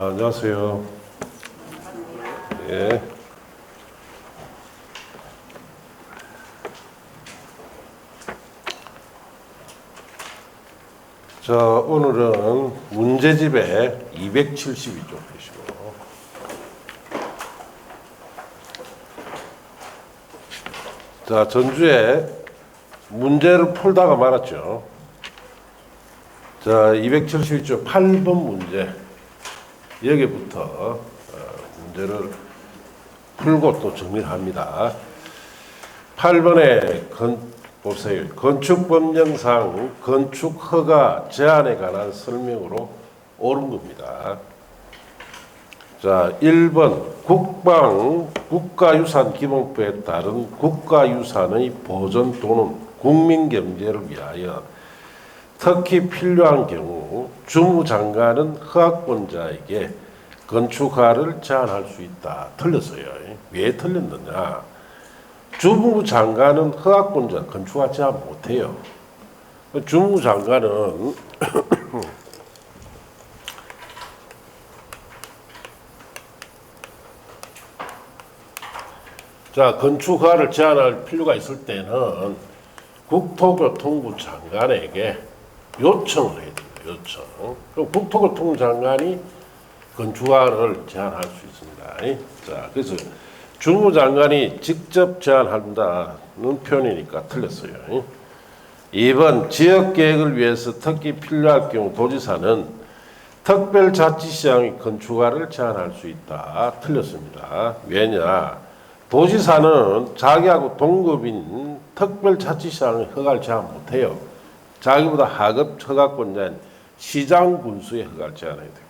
안녕하세요. 예. 자, 오늘은 문제집에 272쪽 보시고. 자, 전주에 문제를 풀다가 말았죠. 자, 272쪽 8번 문제. 여기부터 문제를 풀고 또 정리를 합니다. 8번에 보세요. 건축법령상 건축허가 제한에 관한 설명으로 옳은 겁니다. 자, 1번 국가유산기본법에 따른 국가유산의 보존 또는 국민경제를 위하여 특히 필요한 경우 주무장관은 허가권자에게 건축허가를 제한할 수 있다. 틀렸어요. 왜 틀렸느냐? 주무장관은 허가권자 건축허가 제한 못해요. 주무장관은 자, 건축허가를 제한할 필요가 있을 때는 국토교통부 장관에게 요청을 해야 됩니다. 요청. 그럼 국토교통부 장관이 건축허가를 제한할 수 있습니다. 자, 그래서 주무장관이 직접 제한한다는 표현이니까 틀렸어요. 2번 지역계획을 위해서 특히 필요할 경우 도지사는 특별자치시장의 건축허가를 제한할 수 있다. 틀렸습니다. 왜냐? 도지사는 자기하고 동급인 특별자치시장의 허가를 제한 못해요. 자기보다 하급 허가권자인 시장군수의 허가를 제한해야 됩니다.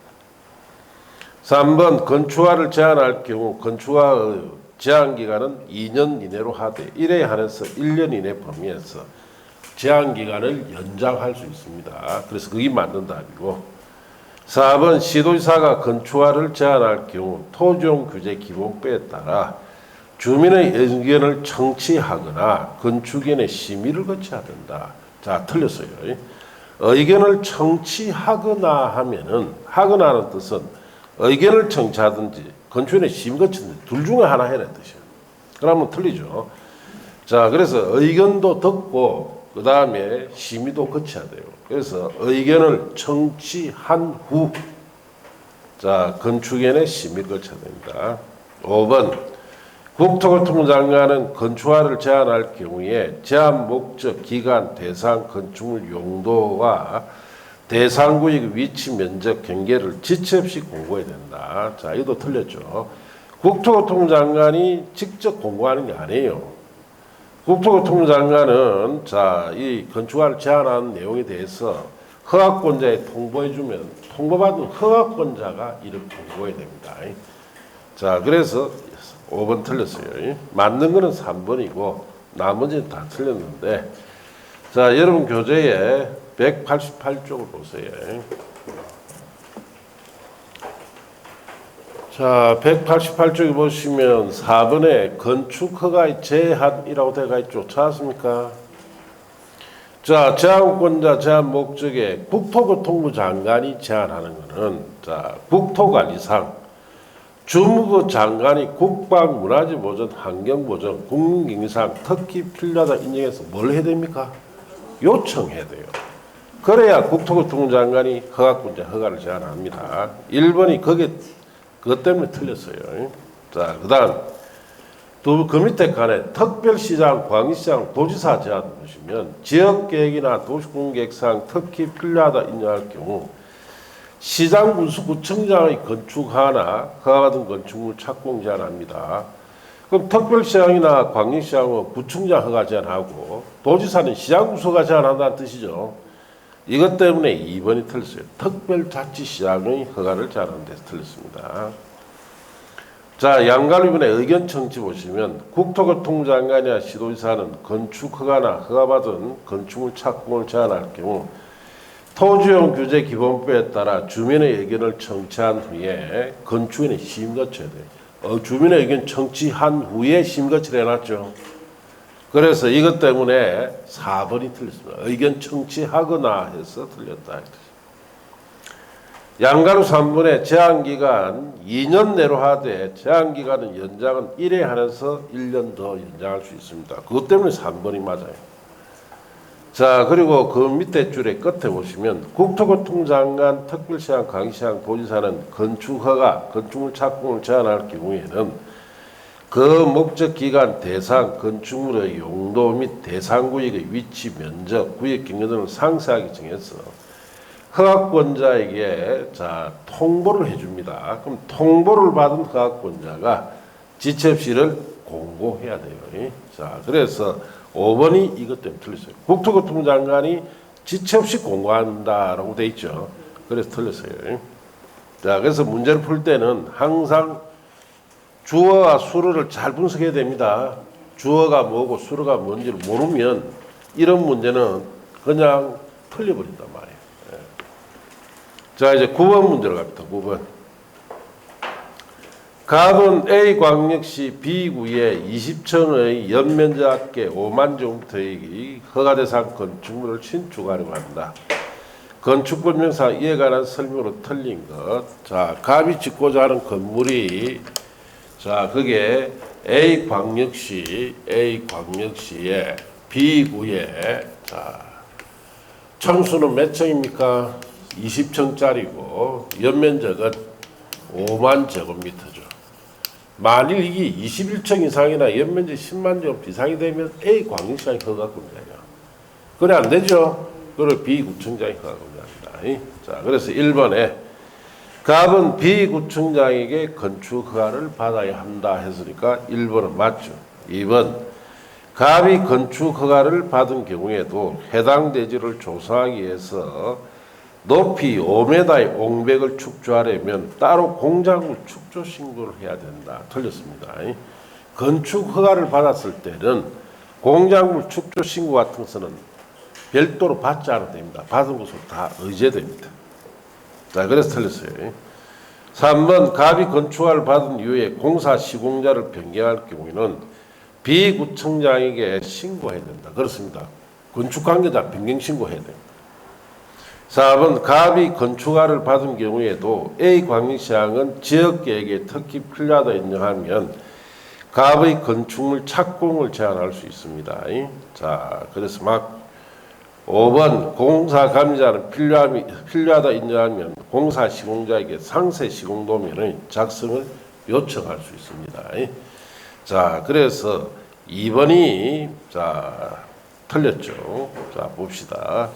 3번 건축허가를 제한할 경우 건축허가의 제한기간은 2년 이내로 하되 1회에 한해서 1년 이내 범위에서 제한기간을 연장할 수 있습니다. 그래서 그게 맞는 답이고 4번 시도지사가 건축허가를 제한할 경우 토지용규제기본법에 따라 주민의 의견을 청취하거나 건축인의 심의를 거쳐야 된다. 자, 틀렸어요. 의견을 청취하거나 하면은 하거나는 뜻은 의견을 청취하든지 건축인의 심의 거치든지 둘 중에 하나 해라 뜻이에요. 그러면 틀리죠. 자, 그래서 의견도 듣고 그 다음에 심의도 거쳐야 돼요. 그래서 의견을 청취한 후 자, 건축인의 심의를 거쳐야 됩니다. 5번 국토교통부 장관은 건축허가를 제한할 경우에 제한 목적, 기간, 대상, 건축물 용도와 대상 구역 위치, 면적, 경계를 지체 없이 공고해야 된다. 자, 이것도 틀렸죠. 국토교통부 장관이 직접 공고하는 게 아니에요. 국토교통부 장관은 자, 이 건축허가를 제한하는 내용에 대해서 허가권자에 통보해주면 통보받은 허가권자가 이렇게 공고해야 됩니다. 자, 그래서 5번 틀렸어요. 맞는 거는 3번이고 나머지는 다 틀렸는데 자, 여러분 교재에 188쪽을 보세요. 자, 188쪽에 보시면 4번에 건축허가의 제한이라고 되어 있죠. 찾았습니까? 자, 제한권자 제한 목적에 국토교통부 장관이 제한하는 것은 자, 국토관리상 주무부 장관이 국방문화재 보전, 환경보전, 국민경제상 특히 필요하다 인정해서 뭘 해야 됩니까? 요청해야 돼요. 그래야 국토교통부 장관이 허가권자 허가를 제한합니다. 1번이 그것 때문에 틀렸어요. 자, 그 다음 그 밑에 칸에 특별시장, 광역시장, 도지사 제한 보시면 지역계획이나 도시공계획상 특히 필요하다 인정할 경우 시장군수구청장의 건축허가나 허가받은 건축물 착공 제한합니다. 그럼 특별시장이나 광역시장은 구청장 허가 제한하고 도지사는 시장군수허가 제한한다는 뜻이죠. 이것 때문에 2번이 틀렸어요. 특별자치시장의 허가를 제한하는 데서 틀렸습니다. 자, 양갈위원회 의견 청취 보시면 국토교통부 장관이나 시도지사는 건축허가나 허가받은 건축물 착공을 제한할 경우 토지용 규제 기본법에 따라 주민의 의견을 청취한 후에 건축인의 심의 거쳐야 돼요. 주민의 의견 청취한 후에 심의 거치를 해놨죠. 그래서 이것 때문에 4번이 틀렸습니다. 의견 청취하거나 해서 틀렸다. 양가로 3번에 제한기간 2년 내로 하되 제한기간은 연장은 1회 한해서 1년 더 연장할 수 있습니다. 그것 때문에 3번이 맞아요. 자, 그리고 그 밑에 줄에 끝에 보시면 국토교통장관 특별시장 강시장 도지사는 건축허가, 건축물 착공을 제한할 경우에는 그 목적 기간, 대상, 건축물의 용도 및 대상 구역의 위치, 면적, 구역 경로 등을 상세하게 정해서 허가권자에게 통보를 해줍니다. 그럼 통보를 받은 허가권자가 지체없이를 공고해야 돼요. 자, 그래서 5번이 이것 때문에 틀렸어요. 국토교통부 장관이 지체 없이 공고한다라고 돼 있죠. 그래서 틀렸어요. 자, 그래서 문제를 풀 때는 항상 주어와 수어를 잘 분석해야 됩니다. 주어가 뭐고 수어가 뭔지를 모르면 이런 문제는 그냥 틀려버린단 말이에요. 자, 이제 9번 문제로 갑니다. 9번. 갑은 A광역시 B구에 20층의 연면적합계 5만 제곱미터의 허가대상 건축물을 신축하려고 한다. 건축법령상 이에 관한 설명으로 틀린 것. 자, 갑이 짓고자 하는 건물이 그게 A광역시에 B구에 청수는 몇 층입니까? 20층짜리고 연면적은 5만 제곱미터죠. 만일 이게 21층 이상이나 연면적 10만 제곱 이상이 되면 A광역시장이 허가권자예요. 그래 안 되죠? 그걸 B구청장이 허가권자입니다. 자, 그래서 1번에 갑은 B구청장에게 건축 허가를 받아야 한다 했으니까 1번은 맞죠. 2번 갑이 건축 허가를 받은 경우에도 해당 대지를 조성하기 위해서 높이 5m의 옹백을 축조하려면 따로 공작물 축조 신고를 해야 된다. 틀렸습니다. 건축 허가를 받았을 때는 공작물 축조 신고 같은 것은 별도로 받지 않아도 됩니다. 받은 것으로 다 의제됩니다. 자, 그래서 틀렸어요. 3번 갑이 건축허가를 받은 이후에 공사 시공자를 변경할 경우에는 B구청장에게 신고해야 된다. 그렇습니다. 건축관계자 변경 신고해야 됩니다. 4번 갑이 건축허가를 받은 경우에도 A광역시장은 지역계획에 특히 필요하다 인정하면 갑의 건축물 착공을 제한할 수 있습니다. 자, 그래서 막 5번 공사 감리자는 필요하다 인정하면 공사 시공자에게 상세 시공도면의 작성을 요청할 수 있습니다. 자, 그래서 2번이 틀렸죠. 자, 봅시다.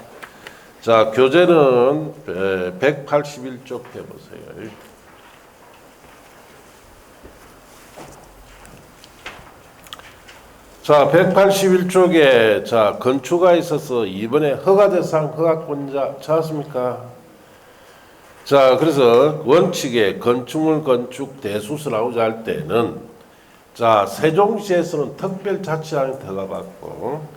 자, 교재는 181쪽 해보세요. 자, 181쪽에 건축가 있어서 이번에 허가대상 허가권자 찾았습니까? 자, 그래서 원칙에 건축물 건축 대수술하고자 할 때는 세종시에서는 특별자치단한테 허가받고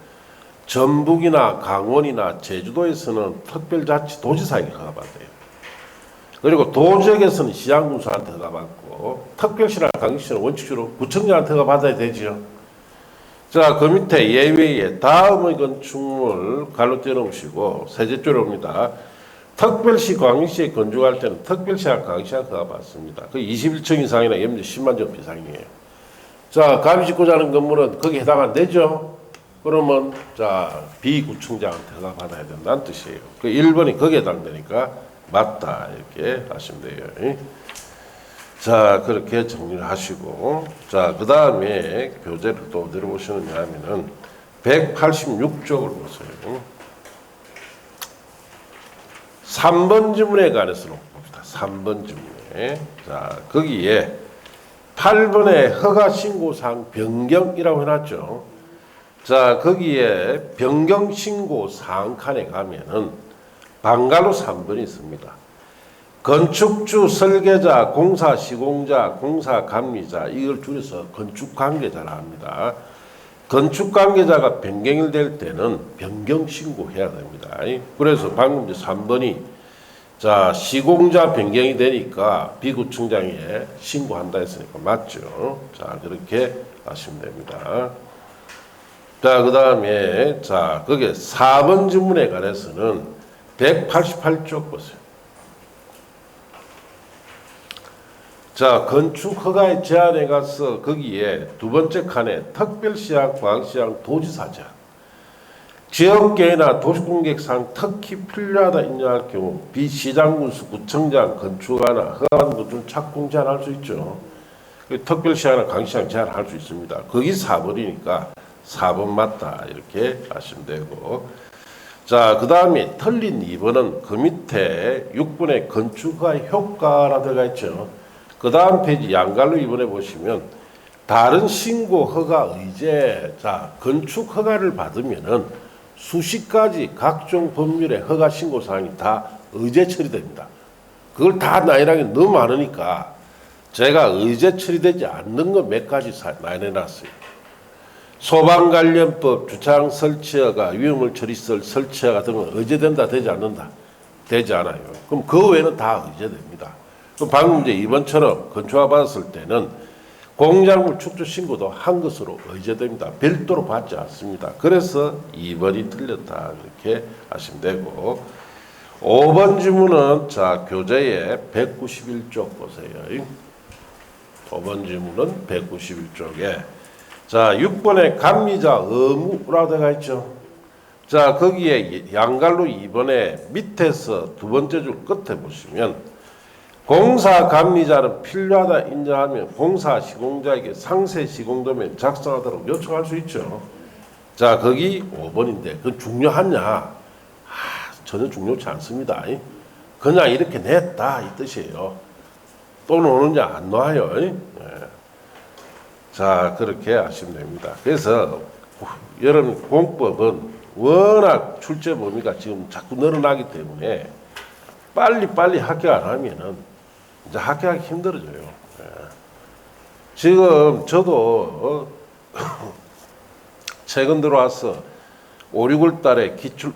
전북이나 강원이나 제주도에서는 특별자치도지사에게 허가받아요. 그리고 도지역에서는 시장군수한테 허가받고 특별시나 강시는 원칙적으로 구청장한테 허가받아야 되죠. 자, 그 밑에 예외에 다음의 건축물 갈로 떼어놓으시고 세제조로 옵니다. 특별시 광역시에 건축할 때는 특별시와 강시가 허가받습니다. 그 21층 이상이나 연면적 10만 제곱 이상이에요. 자, 갑이 짓고자 하는 건물은 거기에 해당 안 되죠. 그러면 B구청장한테 허가받아야 된다는 뜻이에요. 그 1번이 거기에 해당되니까 맞다 이렇게 하시면 돼요. 자, 그렇게 정리를 하시고, 그 다음에 교재를 또 어디로 보시느냐 하면은 186쪽을 보세요. 3번 지문에 관해서 봅시다. 3번 지문에. 자, 거기에 8번에 허가신고사항 변경이라고 해놨죠. 자, 거기에 변경신고사항 칸에 가면은 방갈로 3번이 있습니다. 건축주, 설계자, 공사 시공자, 공사 감리자 이걸 줄여서 건축관계자라 합니다. 건축관계자가 변경이 될 때는 변경 신고해야 됩니다. 그래서 방금 3번이 시공자 변경이 되니까 B구청장에 신고한다 했으니까 맞죠. 자, 그렇게 하시면 됩니다. 자, 그 다음에 거기에 4번 지문에 관해서는 188쪽 보세요. 자, 건축 허가의 제한에 가서 거기에 두 번째 칸에 특별시장, 광시장, 도지사 제한. 지역계획이나 도시공객상 특히 필요하다 인정할 경우 비시장군수 구청장 건축하나 허가받은 것중 착공 제한할 수 있죠. 특별시장이나 광시장 제한할 수 있습니다. 거기 4번이니까 4번 맞다 이렇게 하시면 되고, 자, 그 다음에 틀린 2번은 그 밑에 6번에 건축허가의 효과라 들어가 있죠. 그 다음 페이지 양갈로 2번에 보시면 다른 신고 허가 의제, 자, 건축 허가를 받으면은 수십 가지 각종 법률의 허가 신고 사항이 다 의제 처리됩니다. 그걸 다 나열하기 너무 많으니까 제가 의제 처리되지 않는 거 몇 가지 나열해놨어요. 소방관련법, 주차장 설치허가, 위험물 처리시설 설치허가 같은 건 의제된다, 되지 않는다? 되지 않아요. 그럼 그 외에는 다 의제됩니다. 그럼 방금 이제 2번처럼 건축허가 받았을 때는 공작물 축조 신고도 한 것으로 의제됩니다. 별도로 받지 않습니다. 그래서 2번이 틀렸다 이렇게 하시면 되고, 5번 질문은 자 교재의 191쪽 보세요. 5번 질문은 191쪽에 자 6번에 감리자 의무라고 되어 있죠. 자 거기에 양갈로 2번에 밑에서 두 번째 줄 끝에 보시면 공사 감리자는 필요하다 인정하면 공사 시공자에게 상세 시공도면 작성하도록 요청할 수 있죠. 자 거기 5번인데 그건 중요하냐? 전혀 중요치 않습니다. 그냥 이렇게 냈다 이 뜻이에요. 또 노느냐 안 놔요. 자 그렇게 하시면 됩니다. 그래서 여러분 공법은 워낙 출제 범위가 지금 자꾸 늘어나기 때문에 빨리 합격 안 하면은 이제 합격하기 힘들어져요. 지금 저도 최근 들어와서 5, 6월 달에 기출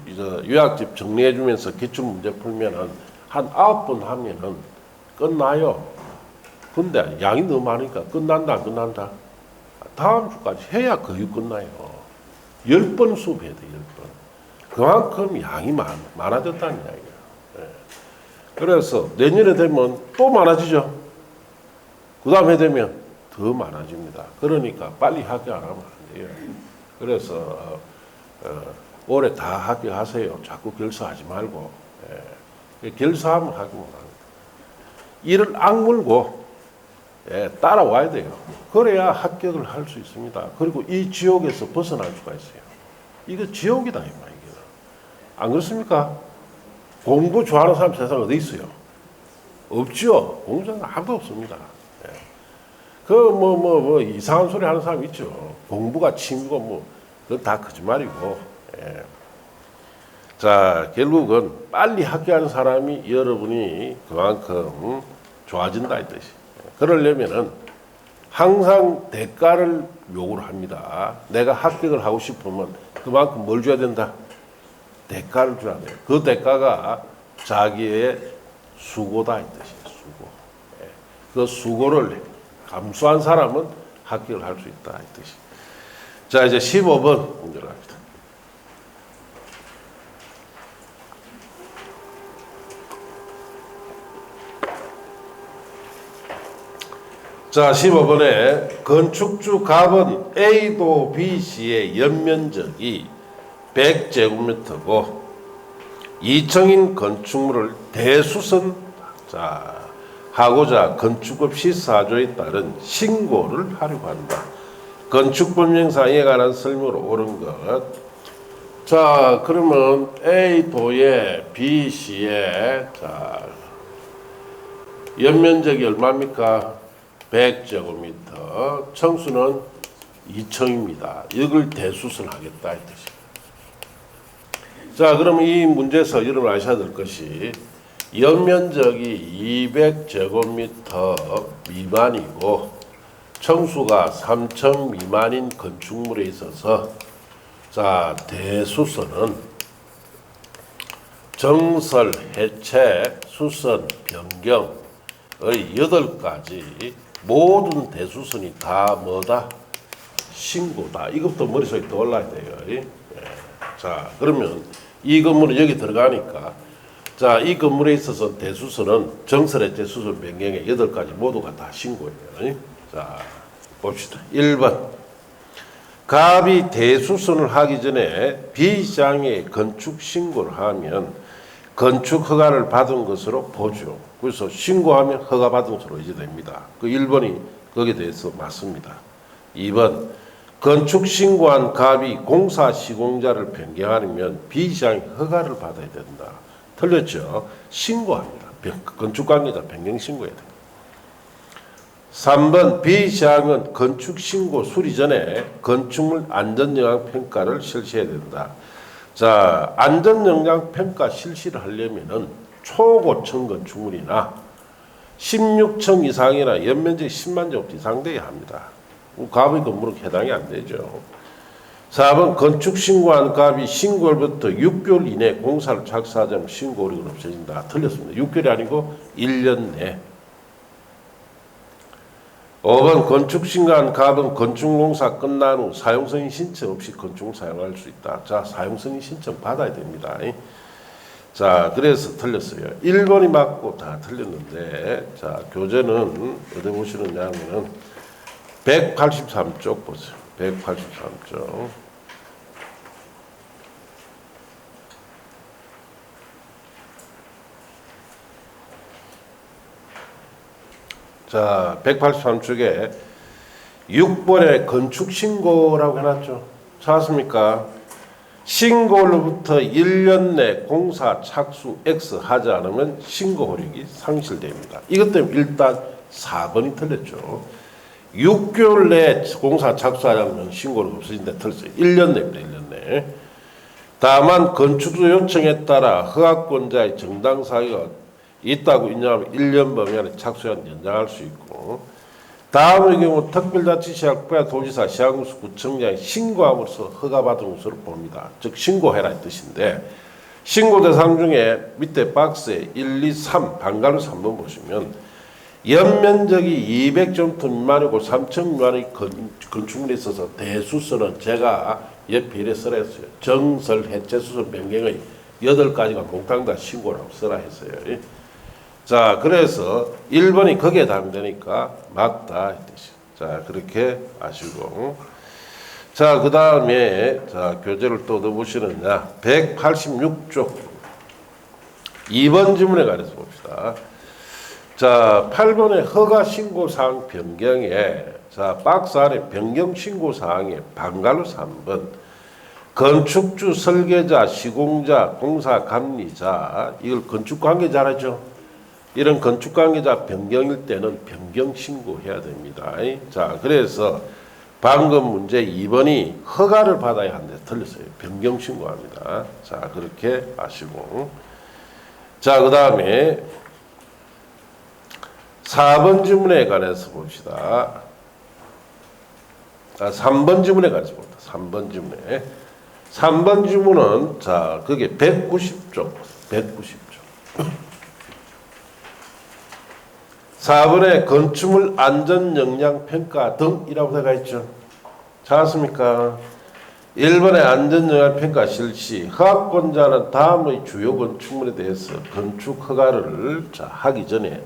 요약집 정리해 주면서 기출 문제 풀면은 한 9번 하면은 끝나요. 근데 양이 너무 많으니까 끝난다 안 끝난다? 다음 주까지 해야 거의 끝나요. 10번 수업해야 돼, 10번. 그만큼 양이 많아졌다는 이야기예요. 그래서 내년에 되면 또 많아지죠. 그 다음에 되면 더 많아집니다. 그러니까 빨리 합격 안 하면 안 돼요. 그래서 올해 다 합격하세요. 자꾸 결사하지 말고. 결사하면 합격 못 합니다. 이를 악물고 따라와야 돼요. 그래야 합격을 할 수 있습니다. 그리고 이 지옥에서 벗어날 수가 있어요. 이거 지옥이다 이 말이에요. 안 그렇습니까? 공부 좋아하는 사람 세상에 어디 있어요? 없죠. 공부 잘하는 아무도 없습니다. 이상한 소리 하는 사람 있죠. 공부가 친구고 그건 다 거짓말이고. 자, 결국은 빨리 합격하는 사람이 여러분이 그만큼 좋아진다 이 뜻이. 그러려면은 항상 대가를 요구를 합니다. 내가 합격을 하고 싶으면 그만큼 뭘 줘야 된다? 대가를 줘야 돼요. 그 대가가 자기의 수고다 이 뜻이에요. 수고. 그 수고를 감수한 사람은 합격을 할 수 있다 이 뜻이. 자 이제 15번 문제로 갑니다. 자 15번에 건축주 갑은 A도 B씨의 연면적이 100제곱미터고 2층인 건축물을 대수선 하고자 건축법 시4조에 따른 신고를 하려고 한다. 건축법령상 이에 관한 설명으로 옳은 것. 자 그러면 A도에 B씨에 연면적이 얼마입니까? 100제곱미터. 청수는 2층입니다. 이걸 대수선하겠다 이 뜻입니다. 자, 그럼 이 문제에서 여러분 아셔야 될 것이 연면적이 200제곱미터 미만이고 청수가 3천 미만인 건축물에 있어서 자, 대수선은 정설, 해체, 수선, 변경의 8가지 모든 대수선이 다 뭐다? 신고다. 이것도 머릿속에 떠올라야 돼요. 자, 그러면 이 건물은 여기 들어가니까 자, 이 건물에 있어서 대수선은 정설해제 수선 변경에 8가지 모두가 다 신고예요. 자, 봅시다. 1번. 갑이 대수선을 하기 전에 비장애 건축 신고를 하면 건축 허가를 받은 것으로 보죠. 그래서 신고하면 허가 받은 것으로 이제 됩니다. 그 1번이 거기에 대해서 맞습니다. 2번. 건축 신고한 갑이 공사 시공자를 변경하려면 비장애 허가를 받아야 된다. 틀렸죠? 신고합니다. 건축 관계자 변경 신고해야 됩니다. 3번 비시행은 건축 신고 수리 전에 건축물 안전영향 평가를 실시해야 된다. 자, 안전영향 평가 실시를 하려면은 초고층 건축물이나 16층 이상이나 연면적 10만 제곱 이상 돼야 합니다. 갑의 건물은 해당이 안 되죠. 4번 건축 신고한 갑이 신고일부터 6개월 이내 공사를 착수하자면 신고 어력은 없어진다. 틀렸습니다. 6개월이 아니고 1년 내. 5번 건축 신고한 갑은 건축공사 끝난 후 사용승인 신청 없이 건축을 사용할 수 있다. 자, 사용승인 신청 받아야 됩니다. 자, 그래서 틀렸어요. 1번이 맞고 다 틀렸는데, 자, 교재는 어디 보시느냐 하면은 183쪽 보세요. 183쪽. 자, 183쪽에 6번에 건축신고라고 해놨죠. 찾았습니까? 신고로부터 1년 내 공사 착수 X 하지 않으면 신고 효력이 상실됩니다. 이것 때문에 일단 4번이 틀렸죠. 6개월 내에 공사 착수하려면 신고가 없어진다. 틀렸어요. 1년 내입니다. 1년 내. 다만 건축주 요청에 따라 허가권자의 정당 사유가 있다고 인정하면 1년 범위 안에 착수한 연장할 수 있고, 다음의 경우 특별자치시장과 도지사, 시장군수, 구청장이 신고함으로써 허가받은 것으로 봅니다. 즉 신고해라 이 뜻인데, 신고 대상 중에 밑에 박스에 1, 2, 3 방갈로 3번 보시면 연면적이 200제곱미터 미만이고 3천 미만의 건축물에 있어서 대수선은 제가 옆에 이래 써라 했어요. 정설, 해체, 수선, 변경의 8가지가 몽땅 다 신고라고 써라 했어요. 자, 그래서 1번이 거기에 해당되니까 맞다 이 뜻이에요. 자, 그렇게 아시고, 자, 그 다음에 자, 교재를 또 넣어보시느냐 186쪽 2번 지문에 관해서 봅시다. 자, 8번의 허가 신고 사항 변경에, 자, 박스 안에 변경 신고 사항에 방갈로 3번 건축주, 설계자, 시공자, 공사 감리자, 이걸 건축 관계자라죠. 이런 건축 관계자 변경일 때는 변경 신고해야 됩니다. 자, 그래서 방금 문제 2번이 허가를 받아야 하는데 틀렸어요. 변경 신고합니다. 자, 그렇게 아시고, 자, 그 다음에 4번 지문에 관해서 봅시다. 3번 지문에 관해서 봅시다. 3번 지문에. 3번 지문은, 자, 그게 190쪽. 190쪽. 4번에 건축물 안전영향평가 등이라고 되어 있죠. 찾았습니까? 1번에 안전영향평가 실시. 허가권자는 다음의 주요 건축물에 대해서 건축 허가를 하기 전에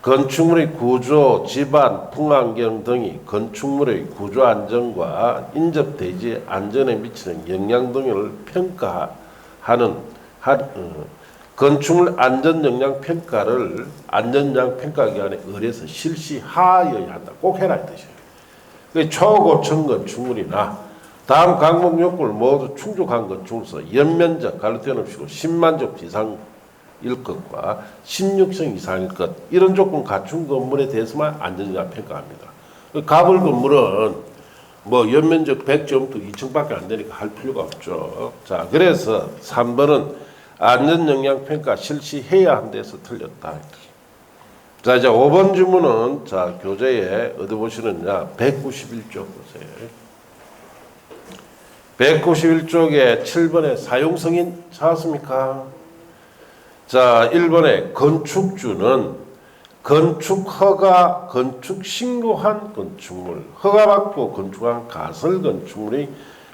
건축물의 구조, 집안, 풍환경 등이 건축물의 구조 안전과 인접 대지 안전에 미치는 영향 등을 평가하는 건축물 안전영향 평가를 안전영향 평가기관에 의뢰해서 실시하여야 한다. 꼭 해라 이 뜻이에요. 초고층 건축물이나 다음 항목 요건을 모두 충족한 건축물로서 연면적 갈라티언 없이고 10만 제곱 이상 일 것과 16층 이상일 것, 이런 조건 갖춘 건물에 대해서만 안전영향 평가합니다. 가벌 건물은 뭐 연면적 100제곱미터 2층밖에 안 되니까 할 필요가 없죠. 자, 그래서 3번은 안전영향 평가 실시해야 한 데서 틀렸다. 자, 이제 5번 주문은, 자, 교재에 어디 보시느냐 191쪽 보세요. 191쪽에 7번에 사용승인 찾았습니까? 자, 1번에 건축주는 건축허가, 건축신고한 건축물, 허가받고 건축한 가설 건축물의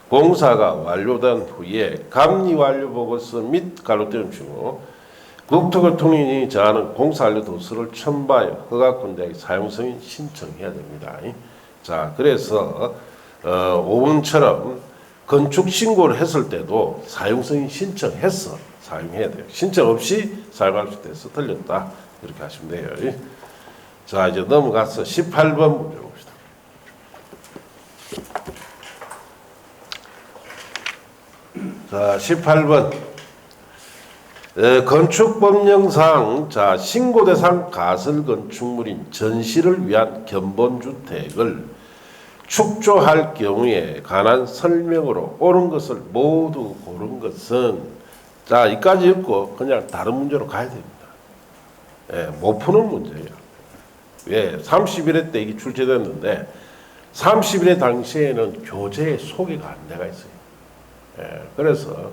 공사가 완료된 후에 감리 완료 보고서 및 갈로 떼어주고 국토교통위원회이 정하는 공사한류 도서를 첨부하여 허가권자에게 사용승인 신청해야 됩니다. 자, 그래서 5번처럼 건축 신고를 했을 때도 사용승인 신청해서 사용해야 돼요. 신청 없이 사용할 수 있어서 틀렸다. 이렇게 하시면 돼요. 자, 이제 넘어가서 18번 문제 봅시다. 자, 18번. 건축법령상 자 신고 대상 가설 건축물인 전시를 위한 견본주택을 축조할 경우에 관한 설명으로 옳은 것을 모두 고른 것은 자 이까지 읽고 그냥 다른 문제로 가야 됩니다. 예, 못 푸는 문제예요. 왜 31회 때 이게 출제됐는데 31회 당시에는 교재에 소개가 안 돼가 있어요. 예, 그래서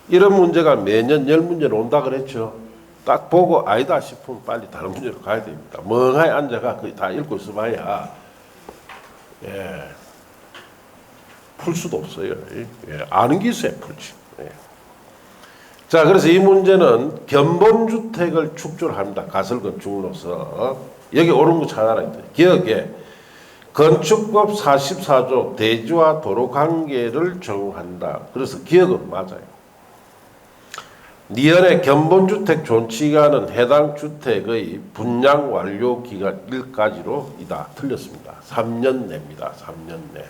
이런 문제가 매년 10문제는 온다 그랬죠. 딱 보고 아니다 싶으면 빨리 다른 문제로 가야 됩니다. 멍하니 앉아가 거의 다 읽고 있어봐야 풀 수도 없어요. 아는 게 있어야 풀지. 자, 그래서 이 문제는 견본주택을 축조를 합니다. 가설건축으로서. 여기 옳은 거 찾아라. 기억에 건축법 44조 대지와 도로 관계를 적용한다. 그래서 기억은 맞아요. 니은의 견본주택 존치기간은 해당 주택의 분양 완료 기간 1까지로 이다. 틀렸습니다. 3년 내입니다. 3년 내.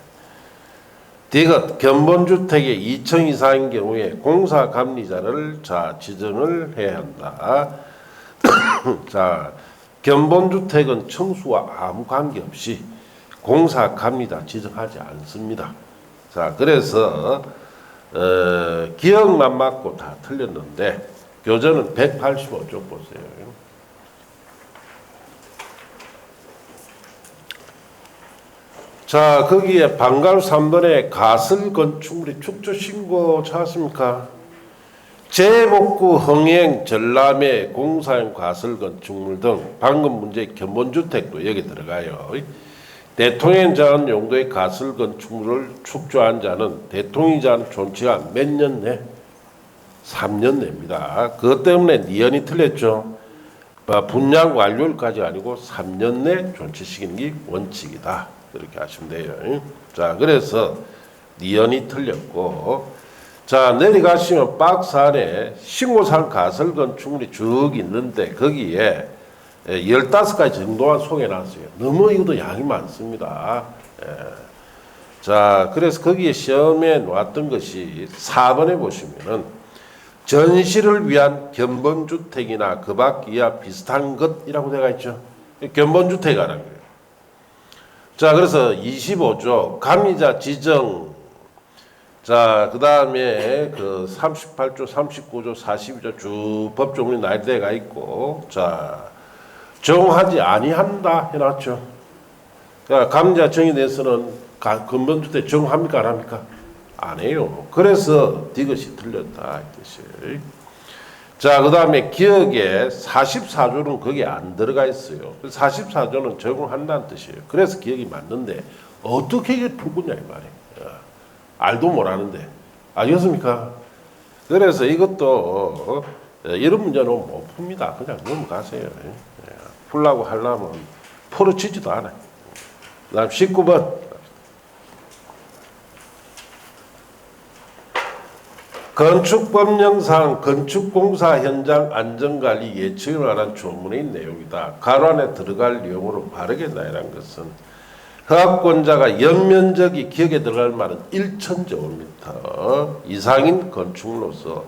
디귿 견본주택의 2층 이상인 경우에 공사감리자를 자 지정을 해야 한다. 자 견본주택은 층수와 아무 관계없이 공사감리자 지정하지 않습니다. 자 그래서 기억만 맞고 다 틀렸는데 교재는 185쪽 보세요. 자 거기에 방갈 3번에 가설 건축물이 축조 신고 찾았습니까? 재복구, 흥행, 전람회, 공사용 가설 건축물 등 방금 문제의 견본주택도 여기 들어가요. 대통령 제한 용도의 가설 건축물을 축조한 자는 대통령이 제한 존치가 몇 년 내? 3년 내입니다. 그것 때문에 니은이 틀렸죠. 분양 완료일까지 아니고 3년 내 존치시키는 게 원칙이다. 이렇게 하시면 돼요. 자, 그래서 니은이 틀렸고, 자 내려가시면 박스 안에 신고상 가설 건축물이 쭉 있는데 거기에 15가지 정도만 소개해놨어요. 너무 이것도 양이 많습니다. 자, 그래서 거기에 시험에 나왔던 것이 4번에 보시면은 전시를 위한 견본주택이나 그 밖 이하 비슷한 것이라고 되어 있죠. 견본주택이라는 거예요. 자, 그래서 25조 감리자 지정. 자, 그 다음에 그 38조, 39조, 42조 쭉 법조문이 나열되어 있고, 자, 정하지 아니한다 해놨죠. 그러니까 감리자 정의에 대해서는 근본주택 정합니까 안 합니까? 안 해요. 그래서 이것이 틀렸다 이 뜻이에요. 자, 그 다음에 기억에 44조는 거기에 안 들어가 있어요. 44조는 적용한다는 뜻이에요. 그래서 기억이 맞는데 어떻게 이게 풀겠냐 이 말이에요. 알도 못하는데 알겠습니까? 그래서 이것도 이런 문제는 못 풉니다. 그냥 넘어가세요. 풀라고 하려면 풀어지지도 않아요. 그 다음 19번 건축법령상 건축공사 현장 안전관리 예측에 관한 조문의 내용이다. 가로 안에 들어갈 내용으로 바르게 나열한 것은 허가권자가 연면적이 기억에 들어갈 말은 1,000제곱미터 이상인 건축물로서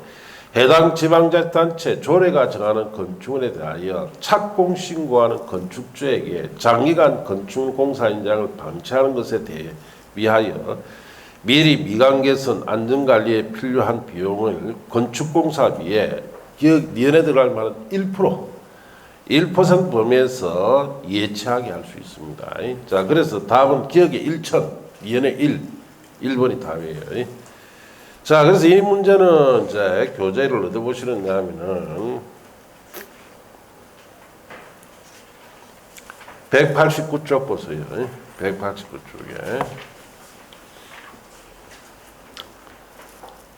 해당 지방자치단체 조례가 정하는 건축물에 대하여 착공 신고하는 건축주에게 장기간 건축물 공사 현장을 방치하는 것에 대해 위하여 미리 미관 개선 안전관리에 필요한 비용을 건축공사비에 니은에 들어갈 말은 1% 범위에서 예치하게 할 수 있습니다. 자, 그래서 답은 기억에 1,000, 니은에 1번이 답이에요. 자, 그래서 이 문제는 이제 교재를 얻어보시는가 하면은 189쪽 보세요. 189쪽에.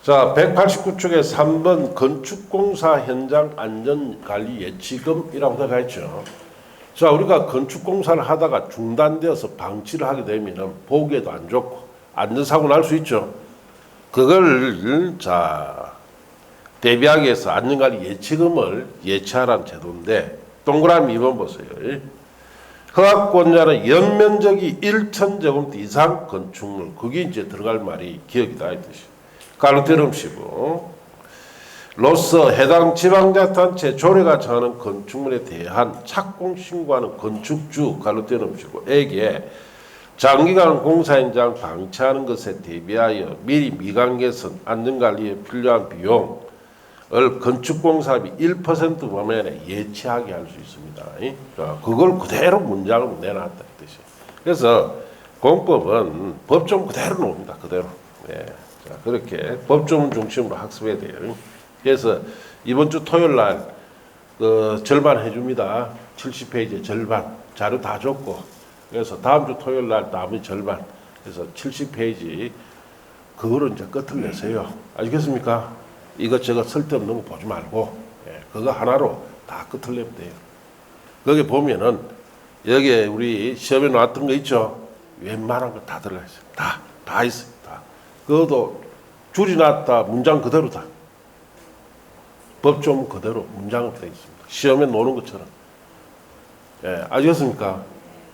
자, 189쪽에 3번 건축공사 현장 안전관리 예치금이라고 들어가 있죠. 자, 우리가 건축공사를 하다가 중단되어서 방치를 하게 되면 보기에도 안 좋고 안전사고 날 수 있죠. 그걸 자 대비하기 위해서 안전관리 예치금을 예치하라는 제도인데 동그라미 2번 보세요. 허가권자는 연면적이 1,000제곱미터 이상 건축물, 그게 이제 들어갈 말이 기억이다 이 뜻이. 가로테름시고 로서 해당 지방자치단체 조례가 정하는 건축물에 대한 착공 신고하는 건축주 가로테름시고에게 장기간 공사 현장 방치하는 것에 대비하여 미리 미관 개선 안전관리에 필요한 비용을 건축공사비 1% 범위에 예치하게 할 수 있습니다. 그걸 그대로 문장으로 내놨다 이 뜻이에요. 그래서 공법은 법조문 그대로 놓습니다. 그대로. 네. 자, 그렇게 법조문 중심으로 학습해야 돼요. 그래서 이번 주 토요일 날 절반 해줍니다. 70페이지 절반 자료 다 줬고, 그래서 다음 주 토요일 날 나머지 절반, 그래서 70페이지 그거로 이제 끝을 내세요. 아시겠습니까? 이것저것 쓸데없는 거 보지 말고, 그거 하나로 다 끝을 내면 돼요. 거기 보면은 여기에 우리 시험에 나왔던 거 있죠. 웬만한 거 다 들어가 있어요. 다 있어요. 그것도 줄이 났다 문장 그대로다. 법조문 그대로 문장으로 되어 있습니다. 시험에 노는 것처럼. 아시겠습니까?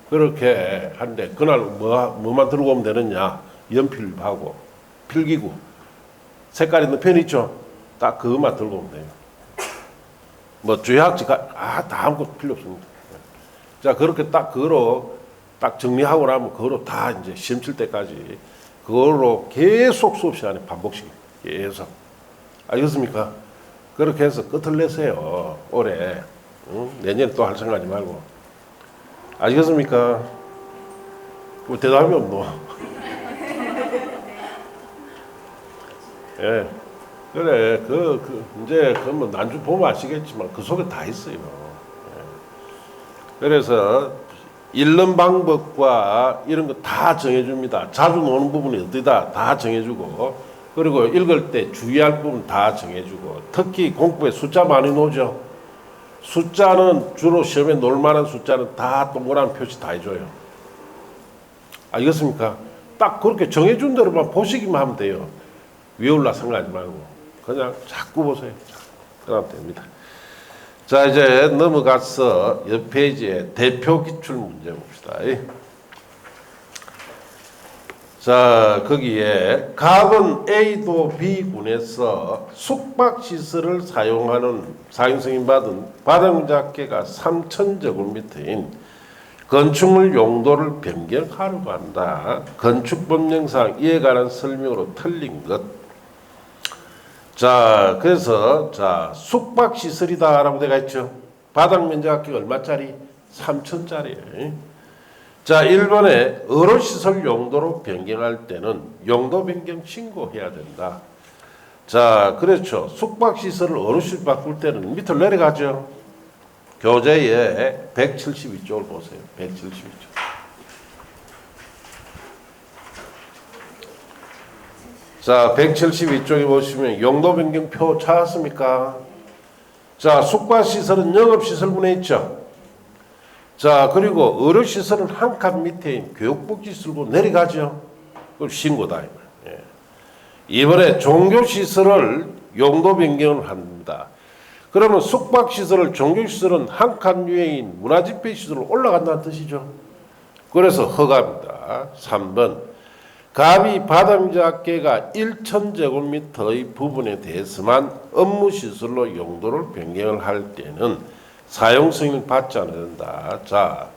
그렇게 하는데 그날 뭐만 들고 오면 되느냐? 연필하고 필기구 색깔 있는 펜 있죠? 딱 그것만 들고 오면 돼요. 뭐 주의학지가 다 아무것도 필요 없습니다. 자, 그렇게 딱 그거로 딱 정리하고 나면 그거로 다 이제 시험 칠 때까지 그걸로 계속 수업 시간에 반복시켜요. 계속. 알겠습니까? 그렇게 해서 끝을 내세요. 올해. 내년에 또 할 생각하지 말고. 아시겠습니까? 뭐 대답이 없노. 예. 그래, 이제, 뭐, 난주 보면 아시겠지만, 그 속에 다 있어요. 예. 그래서, 읽는 방법과 이런 거 다 정해줍니다. 자주 노는 부분이 어디다 다 정해주고, 그리고 읽을 때 주의할 부분 다 정해주고, 특히 공부에 숫자 많이 놓죠. 숫자는 주로 시험에 놓을 만한 숫자는 다 동그라미 표시 다 해줘요. 알겠습니까? 딱 그렇게 정해준 대로만 보시기만 하면 돼요. 외울라 생각하지 말고 그냥 자꾸 보세요. 그러면 됩니다. 자, 이제 넘어가서 옆 페이지에 대표 기출 문제 봅시다. 자, 거기에 각은 A도 B군에서 숙박시설을 사용하는 사용승인 받은 바닥면적계가 3,000제곱미터인 건축물 용도를 변경하려고 한다. 건축법령상 이에 관한 설명으로 틀린 것. 자, 그래서 자 숙박시설이다라고 되어 있죠. 바닥면적계가 얼마짜리? 3,000짜리예요. 자, 1번에 어로시설 용도로 변경할 때는 용도 변경 신고해야 된다. 자, 그렇죠. 숙박시설을 어로시설 바꿀 때는 밑으로 내려가죠. 교재에 172쪽을 보세요. 172쪽. 자, 172쪽에 보시면 용도 변경표 찾았습니까? 자, 숙박시설은 영업시설군에 있죠. 자, 그리고 의료시설은 한 칸 밑에 교육복지시설로 내려가죠. 그걸 신고다. 예. 이번에 종교시설을 용도 변경을 합니다. 그러면 숙박시설을 종교시설은 한 칸 위에인 문화집회시설로 올라간다는 뜻이죠. 그래서 허가입니다. 3번 갑이 바닥면적계가 1,000제곱미터의 부분에 대해서만 업무시설로 용도를 변경을 할 때는 사용승인을 받지 않아야 된다. 자,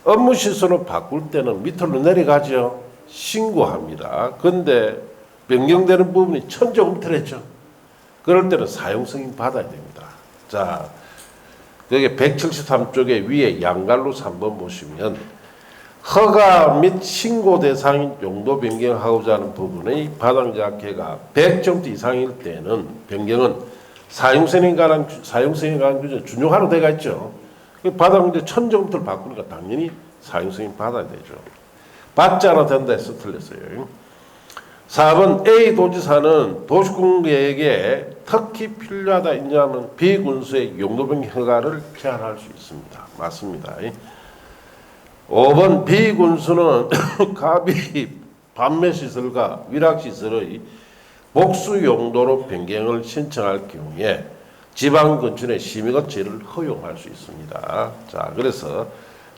업무시설로 바꿀 때는 밑으로 내려가죠. 신고합니다. 근데 변경되는 부분이 1,000제곱미터랬죠. 그럴 때는 사용승인 받아야 됩니다. 자, 여기 173쪽에 위에 양갈로 3번 보시면 허가 및 신고 대상인 용도 변경하고자 하는 부분의 바닥면적계가 100제곱미터 이상일 때는 변경은 사용승인에 관한 규정 준용하로 되어 있죠. 바닥면적 1,000제곱미터를 바꾸니까 당연히 사용승인 받아야 되죠. 받지 않아도 된다 해서 틀렸어요. 4번 A 도지사는 도시공계에게 특히 필요하다 있냐면 비군수의 용도 변경 허가를 제한할 수 있습니다. 맞습니다. 5번 비군수는 갑이 판매시설과 위락시설의 복수 용도로 변경을 신청할 경우에 지방건축의 심의거치를 허용할 수 있습니다. 자, 그래서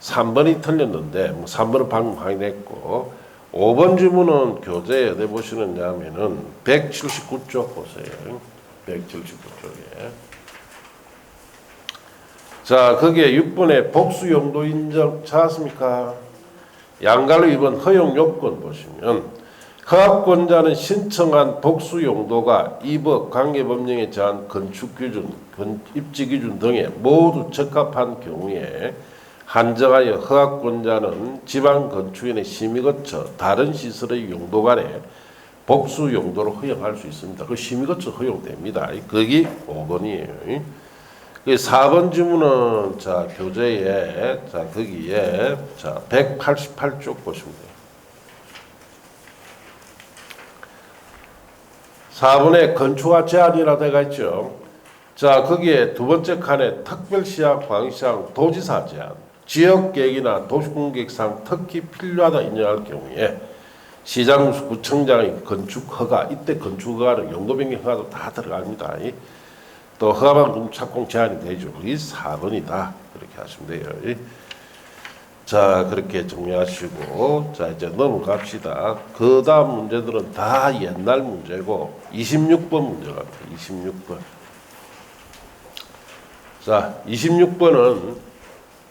3번이 틀렸는데 3번은 방금 확인했고 5번 질문은 교재에 어디 보시느냐 하면은 179쪽 보세요. 179쪽에. 자, 거기에 6번에 복수 용도 인정 찾았습니까? 양갈로 2번 허용 요건 보시면 허가권자는 신청한 복수 용도가 이 법 관계법령에 정한 건축 기준, 입지 기준 등에 모두 적합한 경우에 한정하여 허가권자는 지방건축인의 심의 거쳐 다른 시설의 용도 간에 복수 용도로 허용할 수 있습니다. 그 심의 거쳐 허용됩니다. 거기 5번이에요. 4번 질문은 자 교재에 자 거기에 자 188쪽 보시면 돼요. 4번에 건축화 제한이라 되어 있죠. 자 거기에 두 번째 칸에 특별시장, 광시장, 도지사 제한, 지역계획이나 도시공계상 특히 필요하다 인정할 경우에 시장, 구청장의 건축허가, 이때 건축허가는 용도 변경 허가도 다 들어갑니다. 또 허가만 착공 제한이 되죠. 이 4번이다. 그렇게 하시면 돼요. 자, 그렇게 정리하시고, 자, 이제 넘어갑시다. 그 다음 문제들은 다 옛날 문제고, 26번 문제 같아요. 26번. 자, 26번은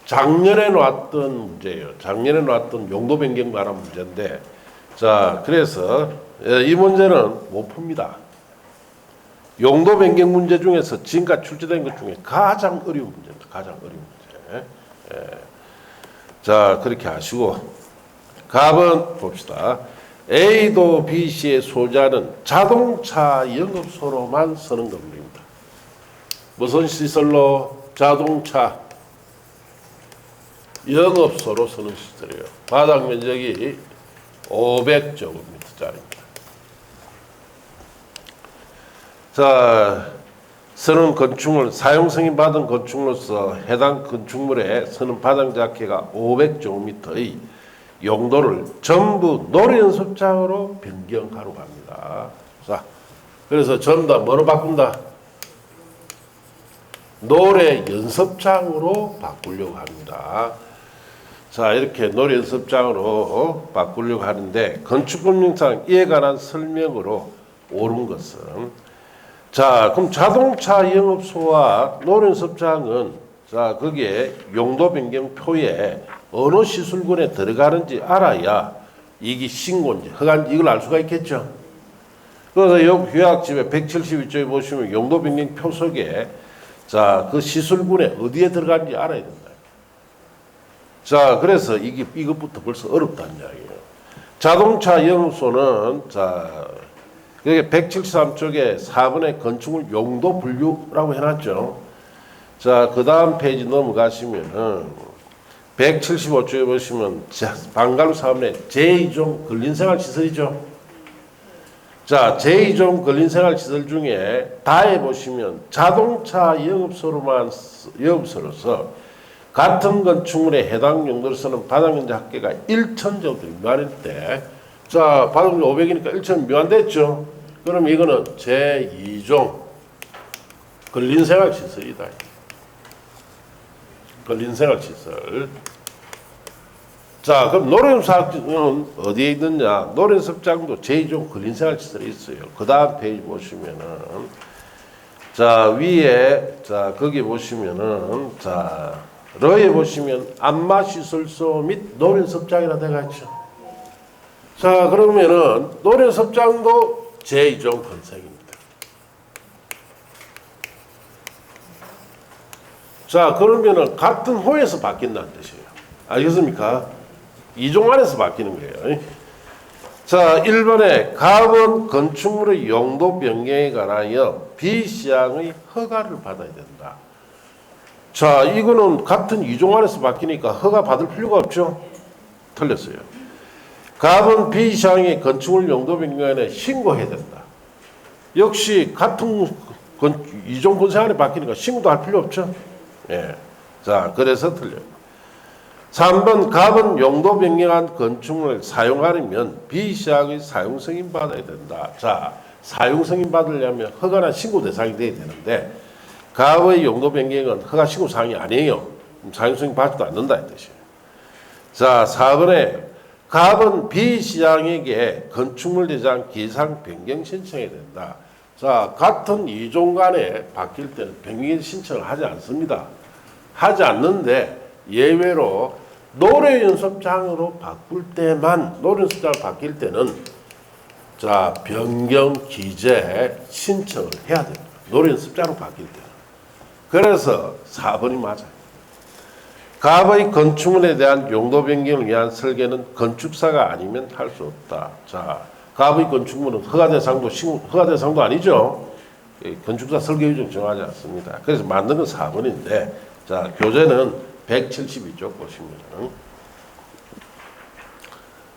작년에 나왔던 문제예요. 작년에 나왔던 용도 변경 관한 문제인데, 자, 그래서 이 문제는 못 풉니다. 용도 변경 문제 중에서 지금까지 출제된 것 중에 가장 어려운 문제입니다. 가장 어려운 문제. 예. 자, 그렇게 하시고 갑은 봅시다. A도 B씨의 소유자는 자동차 영업소로만 쓰는 건물입니다. 무슨 시설로? 자동차 영업소로 쓰는 시설이에요. 바닥 면적이 500제곱미터짜리입니다. 자, 쓰는 건축물, 사용 승인 받은 건축물로서 해당 건축물에 쓰는 바닥 자체가 500제곱미터의 용도를 전부 노래연습장으로 변경하러 갑니다. 자, 그래서 전부 다 뭐로 바꾼다? 노래연습장으로 바꾸려고 합니다. 자, 이렇게 노래연습장으로 바꾸려고 하는데 건축법령상 이에 관한 설명으로 옳은 것은 자, 그럼 자동차 영업소와 노래연습장은 자, 거기에 용도 변경표에 어느 시설군에 들어가는지 알아야 이게 신고인지 허가인지 이걸 알 수가 있겠죠. 그래서 요 규약집에 172쪽에 보시면 용도 변경표 속에 자, 그 시설군에 어디에 들어가는지 알아야 된다. 자, 그래서 이것부터 벌써 어렵다는 이야기예요. 자동차 영업소는 자, 여기 173쪽에 4번의 건축물 용도 분류라고 해놨죠. 자, 그 다음 페이지 넘어가시면은 175쪽에 보시면 방가루 4번의 제2종 근린생활시설이죠. 자, 제2종 근린생활시설 중에 다에 보시면 자동차 영업소로서 같은 건축물에 해당 용도로 쓰는 바닥면적 합계가 1,000제곱미터 미만일 때 자, 바닥면적 500이니까 1,000 미만됐죠. 그럼 이거는 제2종 근린생활시설이다. 근린생활시설. 자, 그럼 노래연습장은 어디에 있느냐? 노래연습장도 제2종 근린생활시설이 있어요. 그 다음 페이지 보시면은 자, 위에 자, 거기 보시면은 자, 러에 보시면 안마시설소 및 노래연습장이라 되어 있죠. 자, 그러면은 노래연습장도 제2종 건색입니다. 자, 그러면은 같은 호에서 바뀐다는 뜻이에요. 알겠습니까? 2종 안에서 바뀌는 거예요. 자, 1번에 갑은 건축물의 용도 변경에 관하여 B시장의 허가를 받아야 된다. 자, 이거는 같은 2종 안에서 바뀌니까 허가 받을 필요가 없죠? 틀렸어요. 갑은 B시장의 건축물 용도 변경에 신고해야 된다. 역시 같은 이종 권세안이 바뀌니까 신고도 할 필요 없죠. 예. 자, 그래서 틀려요. 3번 갑은 용도 변경한 건축물을 사용하려면 B시장의 사용 승인 받아야 된다. 자, 사용 승인 받으려면 허가나 신고 대상이 돼야 되는데 갑의 용도 변경은 허가 신고 사항이 아니에요. 사용 승인 받지도 않는다 이 뜻이에요. 자, 4번에 갑은 B시장에게 건축물 대장 기상 변경 신청해야 된다. 자, 같은 이종 간에 바뀔 때는 변경 신청을 하지 않습니다. 하지 않는데 예외로 노래 연습장으로 바꿀 때만 노래 연습장을 바뀔 때는 자, 변경 기재 신청을 해야 됩니다. 노래 연습장으로 바뀔 때는. 그래서 4번이 맞아요. 갑의 건축물에 대한 용도 변경을 위한 설계는 건축사가 아니면 할 수 없다. 자, 갑의 건축물은 허가 대상도 아니죠. 건축사 설계 규정 정하지 않습니다. 그래서 맞는 건 4번인데, 자, 교재는 172쪽 보시면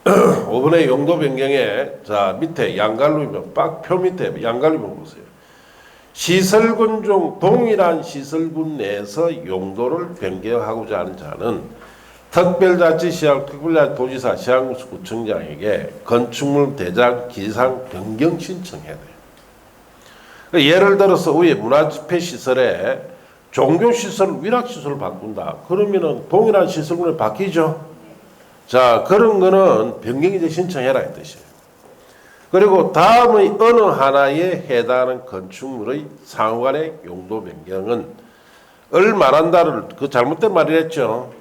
5번의 용도 변경에 자, 밑에 양갈루면 표 밑에 양갈루면 보세요. 시설군 중 동일한 시설군 내에서 용도를 변경하고자 하는 자는 특별자치시장, 특별자치도지사, 시장구청장에게 건축물 대장 기상 변경 신청해야 돼요. 예를 들어서 위에 문화집회시설에 종교시설, 위락시설을 바꾼다. 그러면은 동일한 시설군에 바뀌죠. 자, 그런 거는 변경이제 신청해라 이 뜻이에요. 그리고 다음의 어느 하나에 해당하는 건축물의 상호간의 용도 변경은 을 말한다를 그 잘못된 말이랬죠.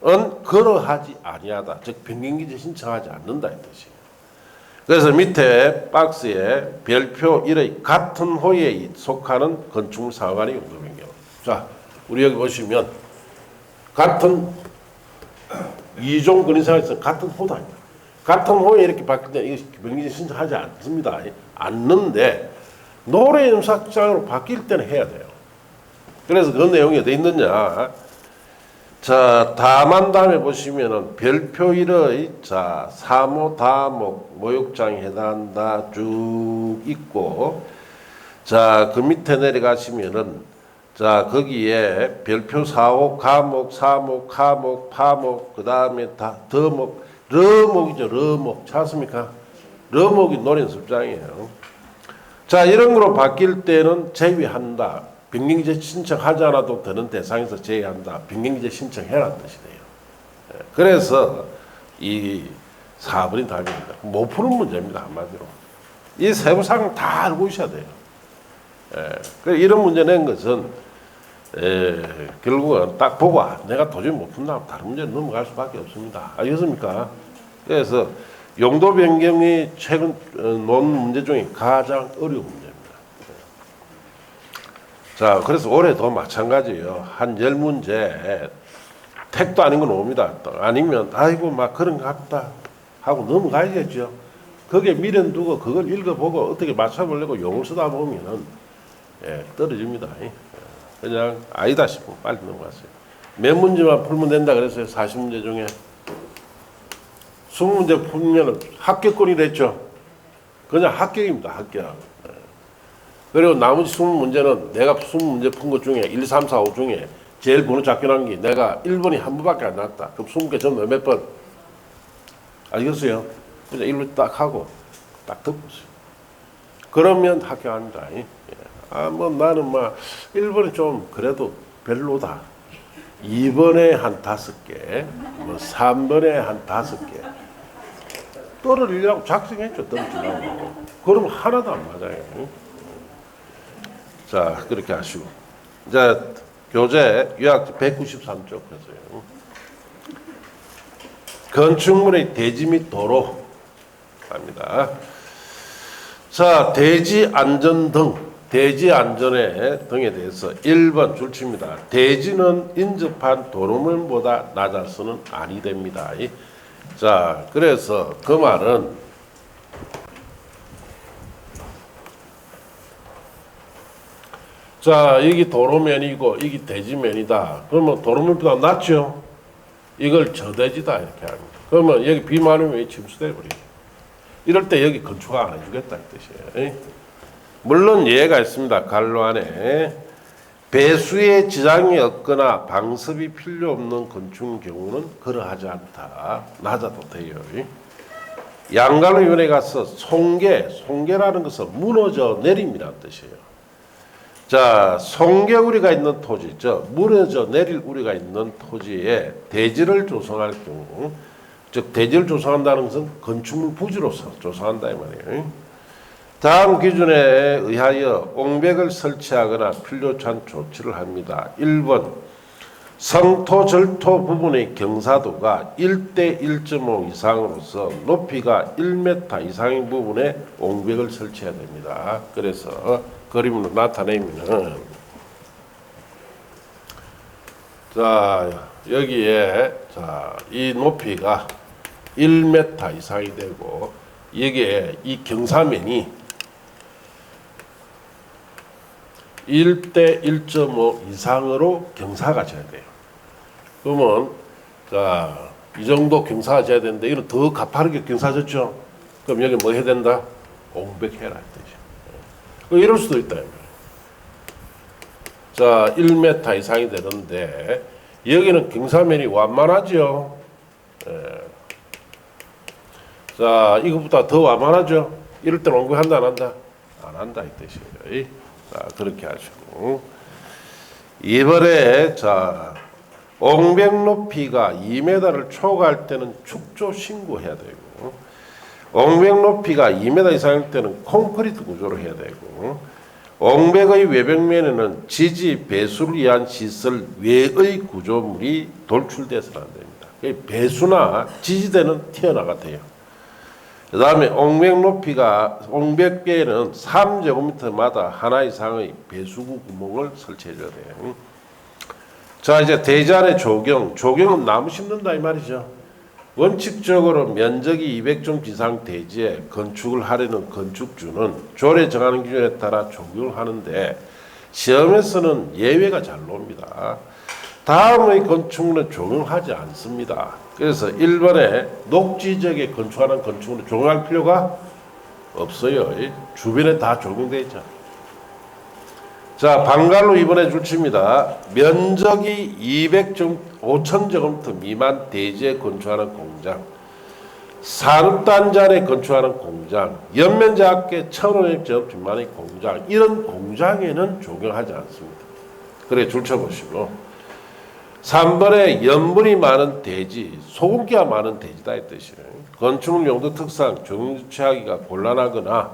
은 그러하지 아니하다. 즉 변경기재 신청하지 않는다 이 뜻이에요. 그래서 밑에 박스에 별표 1의 같은 호에 속하는 건축물 상호간의 용도 변경. 자, 우리 여기 보시면 같은 이종 건의사에서 같은 호다. 같은 호에 이렇게 바뀔 때 이거 변경기재 신청하지 않습니다. 않는데 노래 연습장으로 바뀔 때는 해야 돼요. 그래서 그 내용이 어디 있느냐? 자, 다만 다음에 보시면은 별표 1의 자, 사모 다목 모욕장에 해당한다 쭉 있고, 자, 그 밑에 내려가시면은 자, 거기에 별표 4호 가목, 사목, 가목, 파목, 그 다음에 다 더목, 러목이죠. 러목 찾습니까? 러목이 노래 연습장이에요. 자, 이런 거로 바뀔 때는 제외한다. 변경기재 신청하지 않아도 되는 대상에서 제외한다. 변경기재 신청해라는 뜻이 돼요. 그래서 이 4번이 답입니다. 못 푸는 문제입니다. 한마디로. 이 세부사항을 다 알고 있어야 돼요. 이런 문제 낸 것은 결국은 딱 보고 내가 도저히 못 푼다 다른 문제는 넘어갈 수밖에 없습니다. 알겠습니까? 그래서 용도 변경이 최근 논 문제 중에 가장 어려운 문제입니다. 자, 그래서 올해도 마찬가지예요. 한 10문제 택도 아닌 건 옵니다. 아니면 아이고 막 그런 것 같다 하고 넘어가야겠죠. 거기에 미련 두고 그걸 읽어보고 어떻게 맞춰보려고 용을 쓰다 보면은 떨어집니다. 그냥 아니다 싶으면 빨리 넘어갔어요. 몇 문제만 풀면 된다 그랬어요. 40문제 중에 20문제 풀면 합격권이 됐죠. 그냥 합격입니다. 합격. 그리고 나머지 20문제는 내가 20문제 푼 것 중에 1, 3, 4, 5 중에 제일 번호 작게 난 게 내가 1번이 한 번밖에 안 났다. 그럼 20개 전부 몇 번? 알겠어요? 그냥 1번 딱 하고 딱 덮었어요. 그러면 합격합니다. 뭐 나는 막 1번은 좀 그래도 별로다. 2번에 한 5개, 뭐 3번에 한 5개. 떨어지려고 작성했죠. 떨어지려고. 그러면 하나도 안 맞아요. 자, 그렇게 하시고. 자, 교재 요약 193쪽 해서요. 건축물의 대지 및 도로 합니다. 자, 대지 안전 등에 대해서 1번 줄칩니다. 대지는 인접한 도로면보다 낮아서는 아니 됩니다. 자, 그래서 그 말은 자, 여기 도로면이고 여기 대지면이다. 그러면 도로면보다 낮죠? 이걸 저대지다 이렇게 합니다. 그러면 여기 비 많으면 침수돼 버리죠. 이럴 때 여기 건축 안 해주겠다 이 뜻이에요. 물론 예가 있습니다. 갈로 안에 배수에 지장이 없거나 방습이 필요 없는 건축 경우는 그러하지 않다. 낮아도 돼요. 양갈로 이번에 가서 송계라는 것은 무너져 내림이라는 뜻이에요. 자, 송계 우리가 있는 토지 있죠. 무너져 내릴 우리가 있는 토지에 대지를 조성할 경우, 즉 대지를 조성한다는 것은 건축물 부지로서 조성한다 이 말이에요. 다음 기준에 의하여 옹백을 설치하거나 필요한 조치를 합니다. 1번 성토 절토 부분의 경사도가 1대 1.5 이상으로서 높이가 1m 이상인 부분에 옹백을 설치해야 됩니다. 그래서 그림으로 나타내면 자 여기에 이 높이가 1m 이상이 되고 여기에 이 경사면이 1대 1.5 이상으로 경사가 져야 돼요. 그러면 이 정도 경사가 져야 되는데 이건 더 가파르게 경사졌죠. 그럼 여기 뭐 해야 된다? 옹백해라 뜻이죠. 이럴 수도 있다. 자, 1m 이상이 되는데 여기는 경사면이 완만하죠. 자, 이것보다 더 완만하죠. 이럴 때는 옹백한다 안 한다? 안 한다 이 뜻이에요. 자, 그렇게 하시고 이번에 옹백 높이가 2m를 초과할 때는 축조 신고해야 되고 옹백 높이가 2m 이상일 때는 콘크리트 구조로 해야 되고 옹백의 외벽면에는 지지 배수를 위한 시설 외의 구조물이 돌출돼서는 안 됩니다. 배수나 지지대는 튀어나가 돼요. 그 다음에 옹백 높이가 옹백계에는 3제곱미터마다 하나 이상의 배수구 구멍을 설치해줘야 돼요. 자 이제 대지 안의 조경은 나무 심는다 이 말이죠. 원칙적으로 면적이 200제곱 이상 대지에 건축을 하려는 건축주는 조례 정하는 기준에 따라 조경을 하는데 시험에서는 예외가 잘 나옵니다. 다음의 건축물은 조경하지 않습니다. 그래서 1번에 녹지지역에 건축하는 건축물은 조경할 필요가 없어요. 주변에 다 조경되어 있죠. 자, 방갈로 이번에 줄칩니다. 면적이 5,000제곱미터 미만 대지에 건축하는 공장, 산업단지 안에 건축하는 공장, 연면적 합계 1,500제곱미터 미만의 공장, 이런 공장에는 조경하지 않습니다. 그래 줄쳐보시고 3번에 염분이 많은 대지, 소금기가 많은 대지다 이 뜻이에요. 건축물 용도 특성, 조경 조치하기가 곤란하거나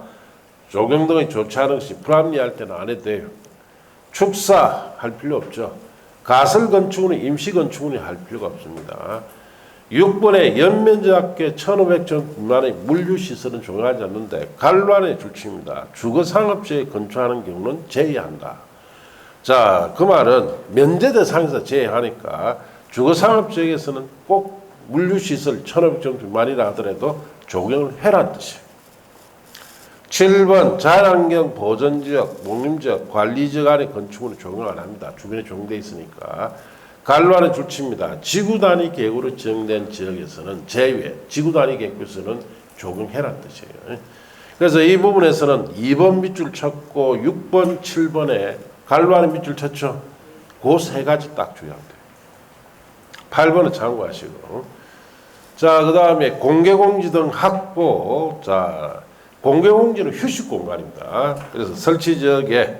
조경 등이 좋지 않은 것이 불합리할 때는 안 해도 돼요. 축사할 필요 없죠. 가설 건축물은 임시 건축물이 할 필요가 없습니다. 6번에 연면적 합계 1,500제곱 미만의 물류시설은 조경하지 않는데 갈로안의 줄칩니다. 주거상업지에 건축하는 경우는 제외한다. 자, 그 말은 면제 대상에서 제외하니까 주거상업지역에서는 꼭 물류시설 1,500제곱 미만이라 하더라도 조경을 해라는 뜻이에요. 7번 자연환경 보전지역, 농림지역, 관리지역 안에 건축물은 조경 안 합니다. 주변에 조경되어 있으니까. 갈로 안에 줄칩니다. 지구단위 계획으로 지정된 지역에서는 제외, 지구단위 계획에서는 조경해라는 뜻이에요. 그래서 이 부분에서는 2번 밑줄 쳤고 6번, 7번에 갈로 안에 밑줄 쳤죠. 그 세 가지 딱 주의하면 돼요. 8번은 참고하시고. 자, 그 다음에 공개공지 등 확보. 자, 공개공지는 휴식 공간입니다. 그래서 설치 지역에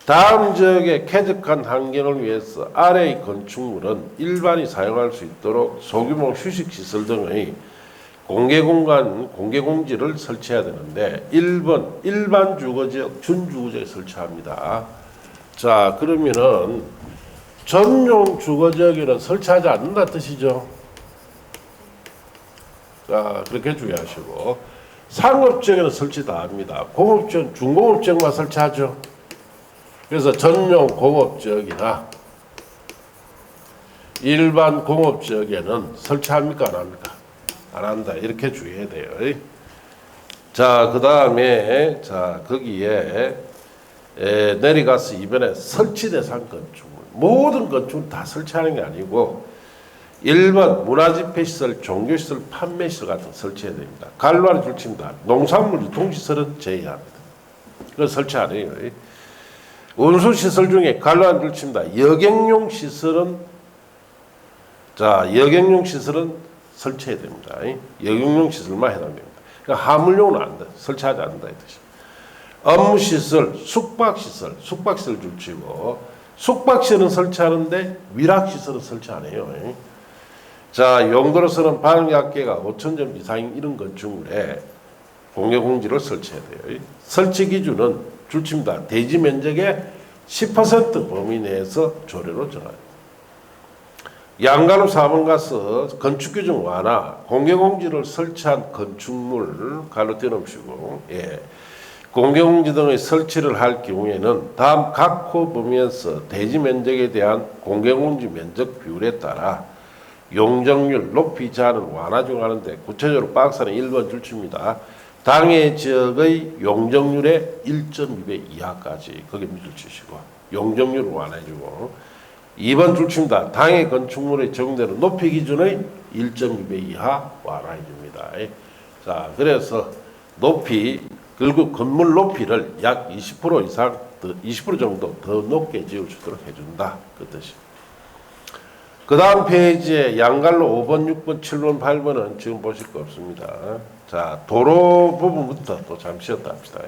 다음 지역의 쾌적한 환경을 위해서 아래의 건축물은 일반이 사용할 수 있도록 소규모 휴식시설 등의 공개공간, 공개공지를 설치해야 되는데 1번 일반 주거지역, 준주거지역에 설치합니다. 자, 그러면은 전용 주거지역에는 설치하지 않는다 뜻이죠. 자, 그렇게 주의하시고 상업지역에는 설치 다 합니다. 공업지역, 중공업지역만 설치하죠. 그래서 전용 공업지역이나 일반 공업지역에는 설치합니까 안 합니까? 안 한다. 이렇게 주의해야 돼요. 자, 그 다음에 자 거기에 내려가서 이번에 설치 대상 건축물 모든 건축물 다 설치하는 게 아니고 1번 문화집회시설, 종교시설, 판매시설 같은 거 설치해야 됩니다. 관로안에 줄칩니다. 농산물 유통시설은 제외합니다. 그건 설치 안 해요. 운수시설 중에 관로안 줄칩니다. 여객용 시설은 설치해야 됩니다. 여객용 시설만 해당됩니다. 그러니까 화물용은 안 돼. 설치하지 않는다 이 뜻이. 업무시설, 숙박시설 줄치고 숙박시설은 설치하는데 위락시설은 설치 안 해요. 자, 용도로서는 발열학계가 5,000점 이상인 이런 건축물에 공개공지를 설치해야 돼요. 설치 기준은 줄칩니다. 대지 면적의 10% 범위 내에서 조례로 정합니다. 양가로 4번 가서 건축규정 완화, 공개공지를 설치한 건축물 가로 떼놓으시고, 공개공지 등의 설치를 할 경우에는 다음 각 호 범위에서 대지 면적에 대한 공개공지 면적 비율에 따라 용적률, 높이 제한을 완화 중 하는데 구체적으로 박스는 1번 줄칩니다. 당해 지역의 용적률의 1.2배 이하까지 거기에 줄치시고 용적률을 완화해주고 2번 줄칩니다. 당해 건축물의 적용되는 높이 기준의 1.2배 이하 완화해줍니다. 자, 그래서 높이 그리고 건물 높이를 약 20% 이상, 20% 정도 더 높게 지을 수 있도록 해준다. 그 뜻이. 그 다음 페이지에 양갈로 5번, 6번, 7번, 8번은 지금 보실 거 없습니다. 자, 도로 부분부터 또 잠시 쉬었다 합시다.